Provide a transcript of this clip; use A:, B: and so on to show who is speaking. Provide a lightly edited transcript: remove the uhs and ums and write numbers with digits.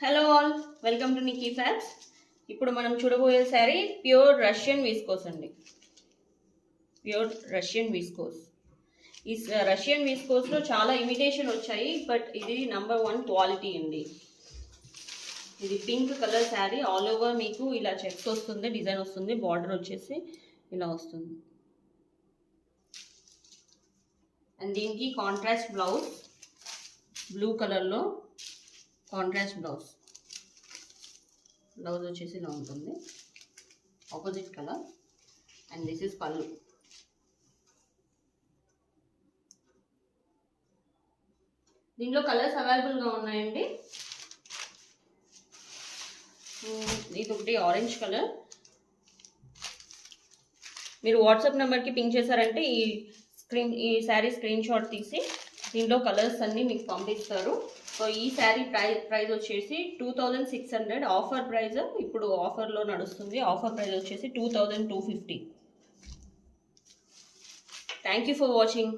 A: Hello all, welcome to Nikki Fabs. ఇప్పుడు మనం చూడబోయే శారీ ప్యూర్ రష్యన్ విస్కోస్ అండి. Pure Russian viscose. ఈ రష్యన్ విస్కోస్లో చాలా ఇమిటేషన్ వచ్చాయి, బట్ ఇది #1 క్వాలిటీ అండి. ఇది pink colour sari, all over మీకు ఇలా చెక్స్ వస్తుంది, డిజైన్ వస్తుంది, బార్డర్ వచ్చేసి ఇలా వస్తుంది. అండ్ దీనికి కాంట్రాస్ట్ బ్లౌజ్, బ్లూ కలర్లో కాంట్రాస్ట్ బ్లౌజ్ వచ్చేసి ఇలా ఉంటుంది, opposite colour. And this is పళ్ళు. దీంట్లో కలర్స్ అవైలబుల్గా ఉన్నాయండి. ఇది ఒకటి ఆరెంజ్ కలర్. మీరు వాట్సాప్ నెంబర్కి పింక్ చేశారంటే ఈ శారీ స్క్రీన్ షాట్ తీసి దీంట్లో కలర్స్ అన్నీ మీకు పంపిస్తారు. సో ఈ శారీ ప్రైస్ వచ్చేసి 2600. ఆఫర్ ప్రైస్ ఇప్పుడు ఆఫర్లో నడుస్తుంది. ఆఫర్ ప్రైస్ వచ్చేసి 2250. Thank you for watching.